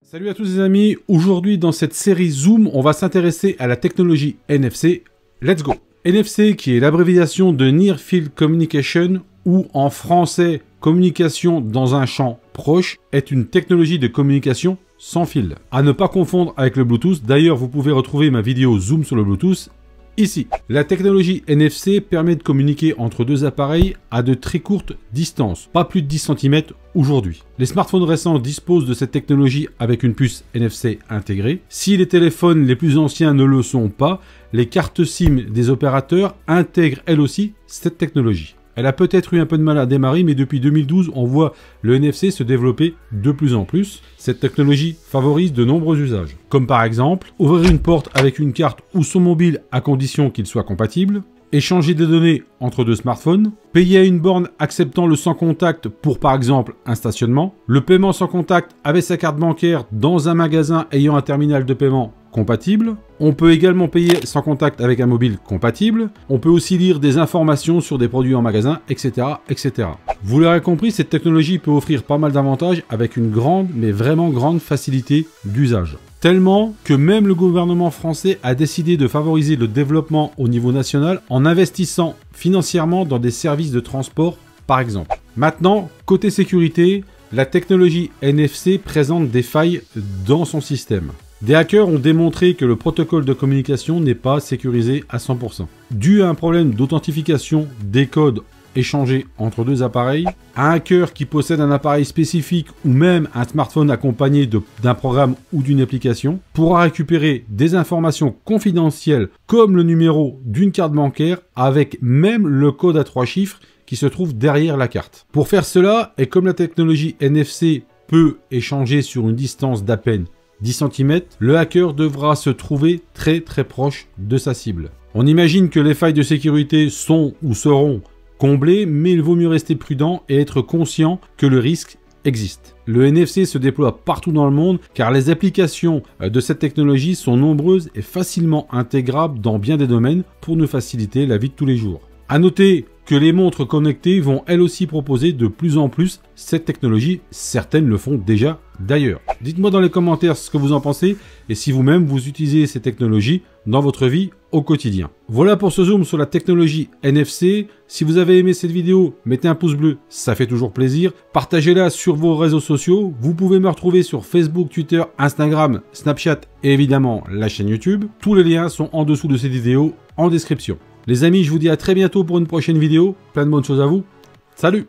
Salut à tous les amis, aujourd'hui dans cette série Zoom, on va s'intéresser à la technologie NFC. Let's go! NFC qui est l'abréviation de Near Field Communication ou en français communication dans un champ proche est une technologie de communication sans fil. À ne pas confondre avec le Bluetooth, d'ailleurs vous pouvez retrouver ma vidéo Zoom sur le Bluetooth ici. La technologie NFC permet de communiquer entre deux appareils à de très courtes distances, pas plus de 10 cm aujourd'hui. Les smartphones récents disposent de cette technologie avec une puce NFC intégrée. Si les téléphones les plus anciens ne le sont pas, les cartes SIM des opérateurs intègrent elles aussi cette technologie. Elle a peut-être eu un peu de mal à démarrer, mais depuis 2012, on voit le NFC se développer de plus en plus. Cette technologie favorise de nombreux usages, comme par exemple ouvrir une porte avec une carte ou son mobile à condition qu'il soit compatible, échanger des données entre deux smartphones, payer à une borne acceptant le sans contact pour par exemple un stationnement, le paiement sans contact avec sa carte bancaire dans un magasin ayant un terminal de paiement compatible. On peut également payer sans contact avec un mobile compatible. On peut aussi lire des informations sur des produits en magasin, etc., etc. Vous l'aurez compris, cette technologie peut offrir pas mal d'avantages avec une grande, mais vraiment grande facilité d'usage. Tellement que même le gouvernement français a décidé de favoriser le développement au niveau national en investissant financièrement dans des services de transport, par exemple. Maintenant, côté sécurité, la technologie NFC présente des failles dans son système. Des hackers ont démontré que le protocole de communication n'est pas sécurisé à 100%. Dû à un problème d'authentification des codes échangés entre deux appareils, un hacker qui possède un appareil spécifique ou même un smartphone accompagné d'un programme ou d'une application pourra récupérer des informations confidentielles comme le numéro d'une carte bancaire avec même le code à 3 chiffres qui se trouve derrière la carte. Pour faire cela, et comme la technologie NFC peut échanger sur une distance d'à peine 10 cm, le hacker devra se trouver très proche de sa cible. On imagine que les failles de sécurité sont ou seront comblées, mais il vaut mieux rester prudent et être conscient que le risque existe. Le NFC se déploie partout dans le monde car les applications de cette technologie sont nombreuses et facilement intégrables dans bien des domaines pour nous faciliter la vie de tous les jours. À noter que les montres connectées vont elles aussi proposer de plus en plus cette technologie, certaines le font déjà d'ailleurs. Dites-moi dans les commentaires ce que vous en pensez et si vous-même vous utilisez ces technologies dans votre vie au quotidien. Voilà pour ce zoom sur la technologie NFC. Si vous avez aimé cette vidéo, mettez un pouce bleu, ça fait toujours plaisir. Partagez-la sur vos réseaux sociaux. Vous pouvez me retrouver sur Facebook, Twitter, Instagram, Snapchat et évidemment la chaîne YouTube. Tous les liens sont en dessous de cette vidéo en description. Les amis, je vous dis à très bientôt pour une prochaine vidéo. Plein de bonnes choses à vous. Salut!